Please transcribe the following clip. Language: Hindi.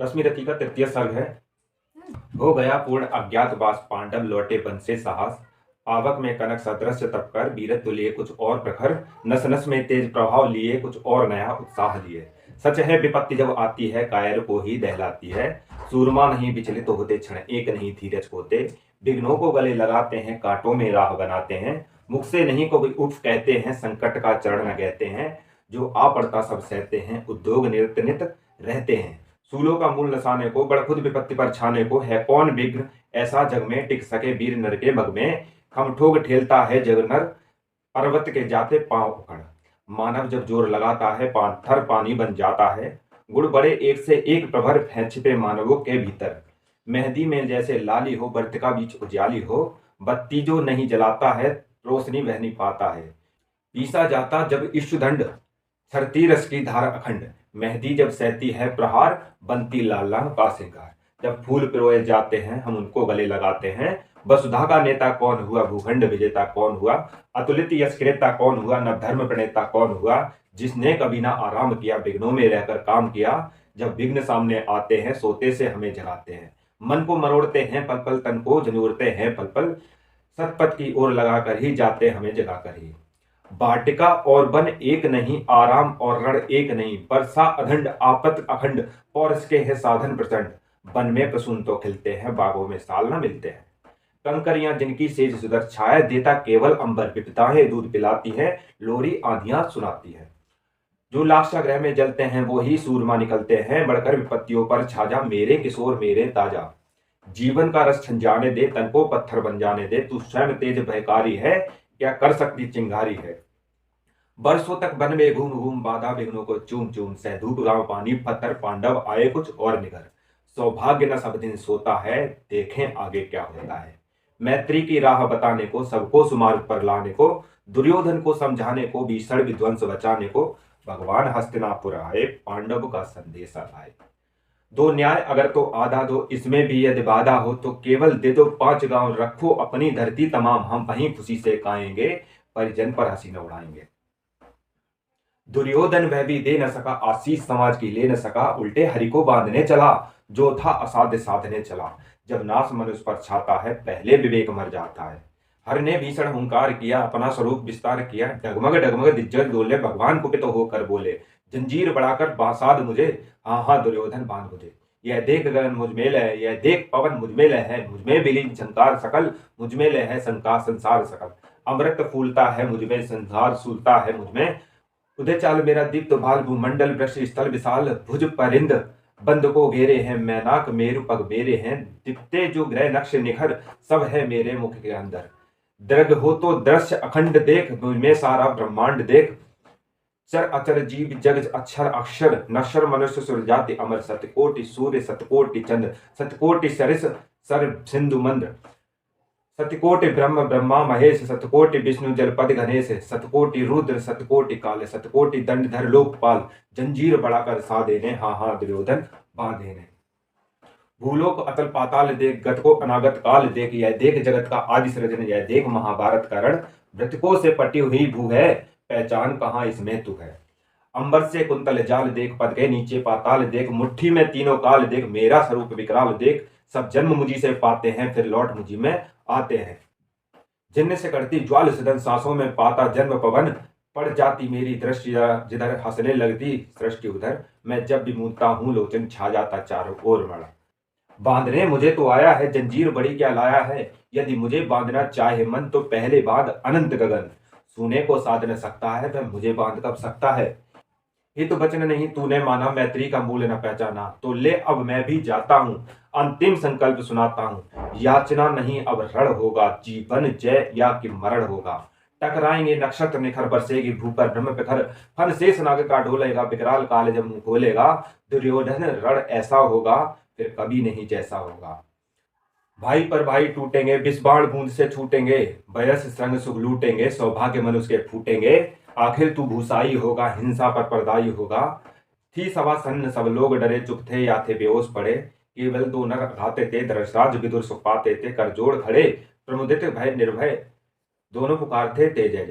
रश्मिरथी का तृतीय सर्ग है। हो गया पूर्ण अज्ञातवास, पांडव लौटे वन से साहस। आवक में कनक सदृश तप कर, वीरत्व लिए कुछ और प्रखर। नस नस में तेज प्रभाव लिए, कुछ और नया उत्साह लिए। सच है विपत्ति जब आती है, कायर को ही दहलाती है। सूरमा नहीं विचलित होते, क्षण एक नहीं धीरज खोते। विघ्नों को गले लगाते हैं, कांटों में राह बनाते हैं। मुख से नहीं को उफ कहते हैं, संकट का चरण न कहते हैं। जो आ पड़ता सब सहते हैं, उद्योग नित नित रहते हैं। सूलों का मूल नसाने को, बड़ खुद विपत्ति पर छाने को। है कौन विघ्न ऐसा जग में, टिक सके वीर नर के मग में। खम ठोक ठेलता है जग नर, पर्वत के जाते पांव उखड़। मानव जब जोर लगाता है, पाथर पानी बन जाता है। गुण बड़े एक से एक प्रभर हैं छिपे मानवों के भीतर। मेहंदी में जैसे लाली हो, व्रत का बीच उजियाली हो। बत्ती जो नहीं जलाता है, रोशनी वह नहीं पाता है। पीसा जाता जब इष्टदंड, छरती रस की धार अखंड। मेहंदी जब सहती है प्रहार, बनती लाल लाल का श्रृंगार। जब फूल पिरोए जाते हैं, हम उनको गले लगाते हैं। वसुधा का नेता कौन हुआ, भूखंड विजेता कौन हुआ। अतुलित यश क्रेता कौन हुआ, नवधर्म प्रणेता कौन हुआ। जिसने कभी ना आराम किया, विघ्नों में रहकर काम किया। जब विघ्न सामने आते हैं, सोते से हमें जगाते हैं। मन को मरोड़ते हैं पल पल, तन को झंझोड़ते हैं पल पल। सतपथ की ओर लगाकर ही जाते हमें जगाकर ही। वाटिका और वन एक नहीं, आराम और रण एक नहीं। वर्षा अखंड, आपत अखंड, पौरुष के है साधन प्रचंड। वन में प्रसून तो खिलते हैं, बागों में साल न मिलते हैं। कंकरियां जिनकी सेज सुधर, छाया देता केवल अंबर। विपदाएं दूध पिलाती है, लोरी आंधियां सुनाती है। जो लाक्षागृह में जलते हैं, वो ही सूरमा निकलते हैं। बढ़कर विपत्तियों पर छाजा, मेरे किशोर मेरे ताजा। जीवन का रस छन जाने दे, तन को पत्थर बन जाने दे। तू स्वयं तेज भयकारी है, क्या कर सकती चिंगारी है। बरसों तक वन में घूम घूम, बाधा विघ्नों को चूम चूम। सह धूप गांव पानी पत्थर, पांडव आए कुछ और निगर। सौभाग्य न सब दिन सोता है, देखें आगे क्या होता है। मैत्री की राह बताने को, सबको सुमार्ग पर लाने को। दुर्योधन को समझाने को, भीषण विध्वंस बचाने को। भगवान हस्तिनापुर आए, पांडव का संदेश लाए। दो न्याय अगर तो आधा दो, इसमें भी यदि बाधा हो तो केवल दे दो 5 गांव। रखो अपनी धरती तमाम, हम वहीं खुशी से खाएंगे। परिजन पर हंसी न उड़ाएंगे। दुर्योधन वह भी दे न सका, आशीष समाज की ले न सका। उल्टे हरि को बांधने चला, जो था असाध्य साधने चला। जब नाश मनुष्य पर छाता है, पहले विवेक मर जाता है। हर ने भीषण हुंकार किया, अपना स्वरूप विस्तार किया। डगमग डगमग दिग्गज डोले, भगवान कुपित होकर बोले। जंजीर बढ़ाकर बासाद मुझे, हाँ हाँ दुर्योधन बांध मुझे। यह देख गगन मुझ में लय, यह देख पवन मुझ में लय है। मुझ में विलीन संकार सकल, मुझ में लय है संकार संसार सकल। अमृत फूलता है मुझ में, संसार सूलता है मुझ में। उदय चाल मेरा दीप्त भाल, भूमंडल वृक्ष स्थल विशाल। भुज परिंद बंद को घेरे हैं, मैनाक मेरु पग मेरे हैं। दिखते जो ग्रह नक्श निखर, सब है मेरे मुख के अंदर। दृग हो तो दृश्य अखंड देख, मुझ में सारा ब्रह्मांड देख। चर अचर जीव जग अक्षर अक्षर, नश्वर मनुष्य सुर जाति अमर। सतकोटि सूर्य सतकोटि चंद्र, सतकोटि सरिस सर सिंधु मंद्र। सतकोटि ब्रह्म ब्रह्मा महेश, सतकोटि विष्णु जलपद गणेश। सतकोटि रुद्र सतकोटि काल, सतकोटि दंडधर लोकपाल। जंजीर बढ़ाकर साधे ने, हाँ हाँ दुर्योधन बांधे ने। भूलोक अतल पाताल देख, गत को अनागत काल देख। यह देख जगत का आदि सृजन, यह देख महाभारत का रण। मृतकों से पटी हुई भू है, पहचान कहाँ इसमें तू है। अंबर से कुंतल जाल देख, पद के नीचे पाताल देख। मुट्ठी में तीनों काल देख, मेरा स्वरूप विकराल देख। सब जन्म मुझी से पाते हैं, फिर लौट मुझी में आते हैं। जिन्न से करती ज्वाल सदन, सांसों में पाता जन्म पवन। पड़ जाती मेरी दृष्टि जिधर, हंसने लगती सृष्टि उधर। मैं जब भी मूंदता हूँ, लोचन छा जाता चारों ओर मड़ा। बांधने मुझे तो आया है, जंजीर बड़ी क्या लाया है। यदि मुझे बांधना चाहे मन, तो पहले बांध अनंत गगन। सोने को साध न सकता है, वह मुझे बांध कब सकता है। हित वचन नहीं तूने माना, मैत्री का मूल्य न पहचाना। तो ले अब मैं भी जाता हूँ, अंतिम संकल्प सुनाता हूँ। याचना नहीं अब रण होगा, जीवन जय या कि मरण होगा। टकराएंगे नक्षत्र निखर, बरसेगी भू पर ब्रह्म प्रखर। फन शेष नाग का ढोलेगा, विकराल काल जब मुंह खोलेगा। दुर्योधन रण ऐसा होगा, फिर कभी नहीं जैसा होगा। भाई पर भाई टूटेंगे, विष बाण बूंद से छूटेंगे। बयस संग सुख लूटेंगे, सौभाग्य मनुष्य के फूटेंगे। आखिर तू भूसाई होगा, हिंसा पर परदाई होगा। थी सभा सन्न, सब लोग डरे चुप थे या थे बेहोश पड़े। केवल दो नर घाते थे, धर्षराज विदुर सुख पाते थे। कर जोड़ खड़े प्रमुदित भय निर्भय, दोनों पुकारते तेज